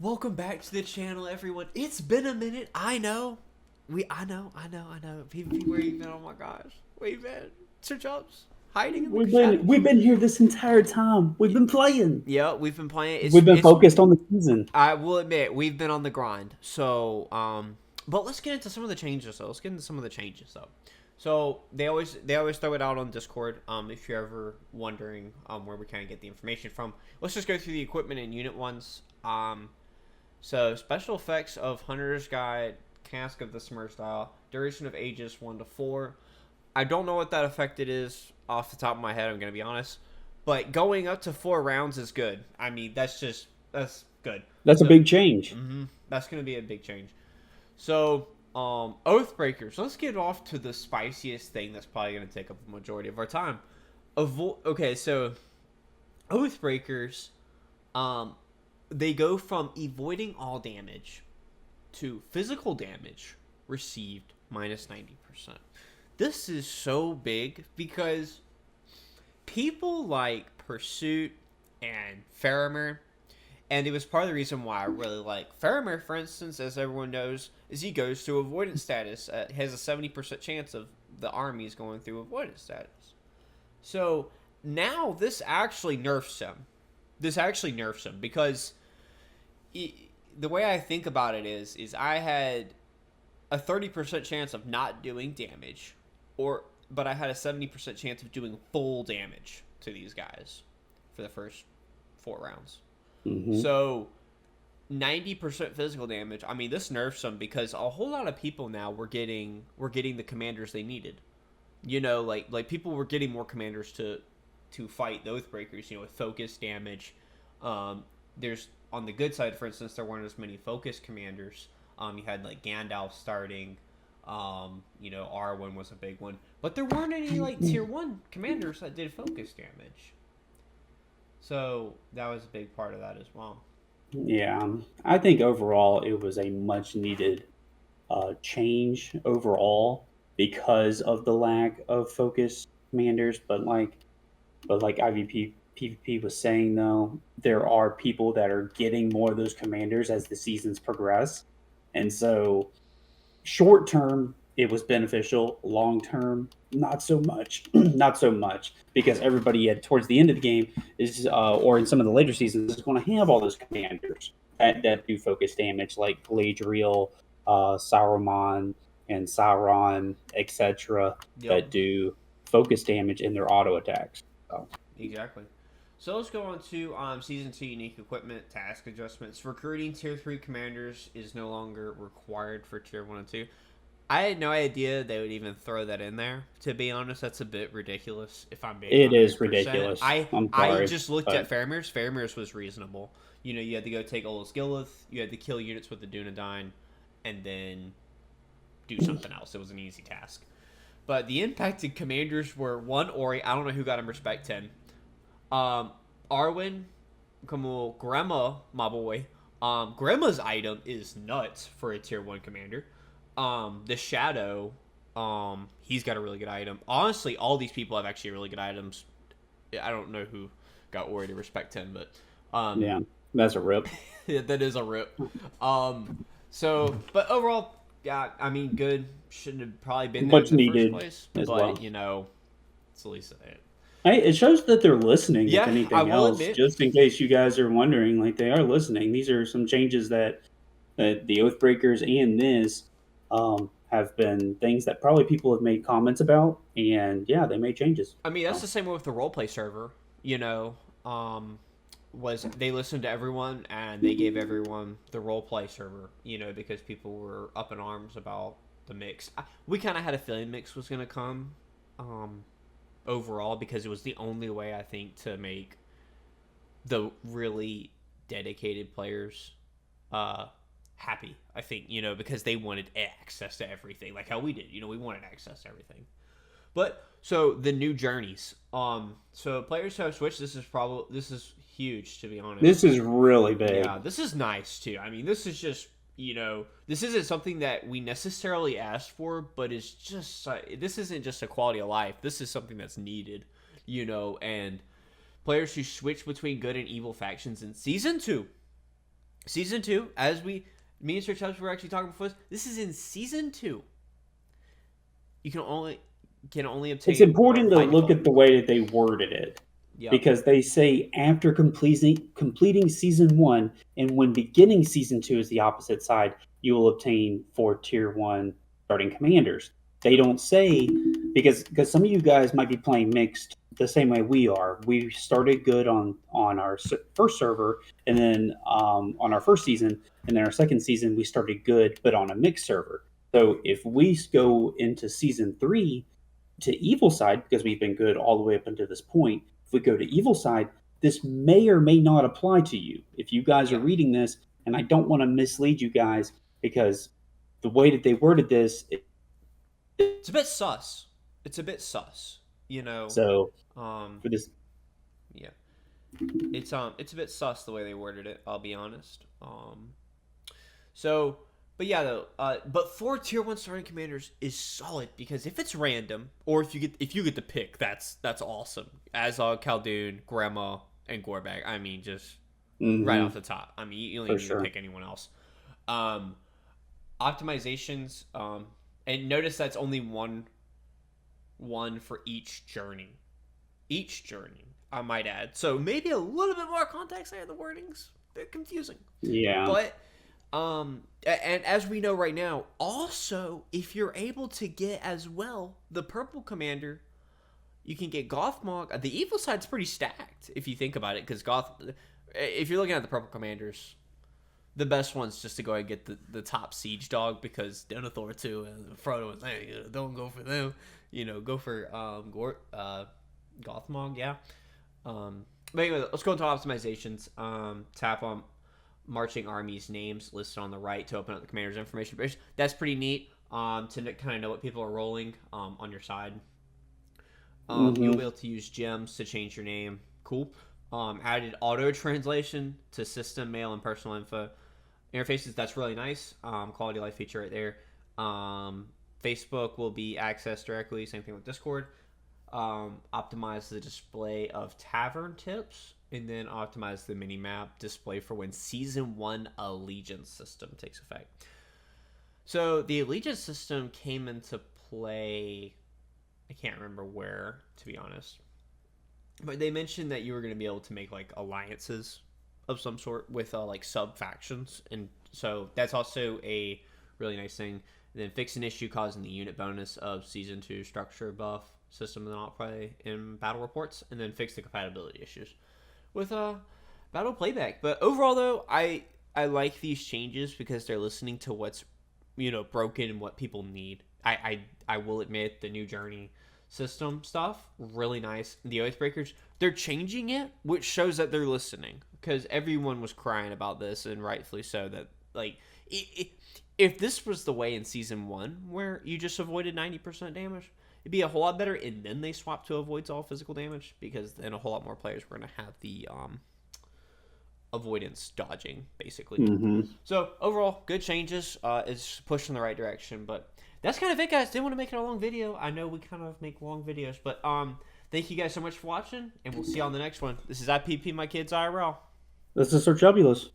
Welcome back to the channel, everyone. It's been a minute. I know. I know. PvP, where you been? Oh my gosh. Where you been? Sir Jobs? Hiding in the shadows? We've been here this entire time. We've been playing. Yeah, we've been playing. We've been focused on the season. I will admit, we've been on the grind. So, but let's get into some of the changes, though. So they always throw it out on Discord. If you're ever wondering where we kind of get the information from, let's just go through the equipment and unit ones. So special effects of Hunter's Guide, Cask of the Smurf style, duration of ages 1 to 4. I don't know what that affected is off the top of my head. I'm gonna be honest, but going up to 4 rounds is good. I mean, that's good. That's a big change. That's gonna be a big change. So, Oathbreakers. Let's get off to the spiciest thing that's probably gonna take up the majority of our time. Okay, so Oathbreakers, they go from avoiding all damage to physical damage received minus 90%. This is so big because people like Pursuit and Faramir, and it was part of the reason why I really like Faramir, for instance, as everyone knows, is he goes to avoidance status. Has a 70% chance of the armies going through avoidance status. So now this actually nerfs him. Because the way I think about it is I had a 30% chance of not doing damage, but I had a 70% chance of doing full damage to these guys for the first 4 rounds. So 90% physical damage. I mean, this nerfs them because a whole lot of people now were getting the commanders they needed. You know, like people were getting more commanders to fight the Oathbreakers. You know, with focus damage. There's on the good side, for instance, there weren't as many focus commanders. You had like Gandalf starting. Arwen was a big one, but there weren't any like tier 1 commanders that did focus damage. So that was a big part of that as well. Yeah, I think overall it was a much needed change overall because of the lack of focus commanders. But like IVP PvP was saying though, there are people that are getting more of those commanders as the seasons progress, and so short term it was beneficial. Long term, not so much. Not so much because everybody at towards the end of the game is, or in some of the later seasons, is going to have all those commanders that do focus damage, like Galadriel, Saruman, and Sauron, etc., that do focus damage in their auto attacks. So. Exactly. So let's go on to Season 2 unique equipment, task adjustments. Recruiting Tier 3 commanders is no longer required for Tier 1 and 2. I had no idea they would even throw that in there. To be honest, that's a bit ridiculous, if I'm being It 100%. is ridiculous. I just looked but at Faramir's. Faramir's was reasonable. You know, you had to go take Olas Gilith, you had to kill units with the Dunedain, and then do something else. It was an easy task. But the impacted commanders were 1 Ori. I don't know who got him respect 10. Arwen, como Grandma, my boy. Grandma's item is nuts for a tier 1 commander. The Shadow, he's got a really good item. Honestly, all these people have actually really good items. I don't know who got Ori to respect 10, but yeah, that's a rip. that is a rip. But overall, yeah, I mean, good. Shouldn't have probably been there Much in the needed first place, as but well. you know, it's at least it. Hey, it shows that they're listening. Yeah, if anything I will else, admit. just in case you guys are wondering, like they are listening. These are some changes that the Oathbreakers and this have been things that probably people have made comments about, and yeah, they made changes. I mean, that's the same way with the roleplay server. You know, was they listened to everyone and they gave everyone the roleplay server. You know, because people were up in arms about the mix. We kind of had a feeling mix was going to come. Overall, because it was the only way I think to make the really dedicated players happy. I think, you know, because they wanted access to everything, like how we did. You know, we wanted access to everything. But so the new journeys. So players who have switched, this is huge, to be honest. This is really big. Yeah, this is nice too. I mean, this is just, you know, this isn't something that we necessarily asked for, but it's just, this isn't just a quality of life. This is something that's needed, you know, and players who switch between good and evil factions in Season 2 Season 2, me and Sir Chubbs were actually talking before this is in Season 2. You can only obtain It's important to by look default. at the way that they worded it, Yep. because they say after completing season 1 and when beginning season 2 is the opposite side, you will obtain 4 tier 1 starting commanders. They don't say, because some of you guys might be playing mixed the same way we are. We started good on our first server, and then on our first season, and then our second season we started good, but on a mixed server. So if we go into season 3 to evil side, because we've been good all the way up until this point, if we go to evil side, this may or may not apply to you. If you guys are Yeah. reading this, and I don't want to mislead you guys, because the way that they worded this, It's a bit sus. It's a bit sus. so Um, for this, yeah. It's a bit sus the way they worded it, I'll be honest. So, but yeah, though, but 4 tier 1 starting commanders is solid, because if it's random, or if you get to pick, that's awesome. As Khaldun, Grandma, and Gorbag. I mean, just right off the top. I mean, you don't for even need to sure. pick anyone else. Um, Optimizations, and notice that's only one for each journey. Each journey, I might add. So maybe a little bit more context there. The wording's a bit confusing. Yeah. But and as we know right now, also, if you're able to get as well the purple commander, you can get Gothmog. The evil side's pretty stacked if you think about it, because if you're looking at the purple commanders, the best one's just to go ahead and get the top siege dog, because Denethor 2 and Frodo was, hey, don't go for them. Go for Gothmog, yeah. But anyway, let's go into optimizations. Tap on marching armies names listed on the right to open up the commander's information page. That's pretty neat, to kind of know what people are rolling on your side. You'll be able to use gems to change your name. Cool. Added auto translation to system, mail, and personal info interfaces. That's really nice. Quality of life feature right there. Facebook will be accessed directly. Same thing with Discord. Optimize the display of tavern tips, and then optimize the mini map display for when Season 1 allegiance system takes effect. So the allegiance system came into play, I can't remember where, to be honest, but they mentioned that you were going to be able to make like alliances of some sort with like sub factions, and so that's also a really nice thing. And then fix an issue causing the unit bonus of Season 2 structure buff system not play in battle reports, and then fix the compatibility issues with battle playback. But overall, though, I like these changes because they're listening to what's broken and what people need. I will admit the new journey system stuff really nice. The Oathbreakers, they're changing it, which shows that they're listening, because everyone was crying about this, and rightfully so, that like if this was the way in Season 1 where you just avoided 90% damage, it'd be a whole lot better, and then they swapped to avoids all physical damage, because then a whole lot more players were going to have the avoidance dodging, basically. So overall, good changes. It's pushed in the right direction. But that's kind of it, guys. Didn't want to make it a long video. I know we kind of make long videos, but thank you guys so much for watching, and we'll see you on the next one. This is IPP, my kids IRL. This is Sir Chubulus.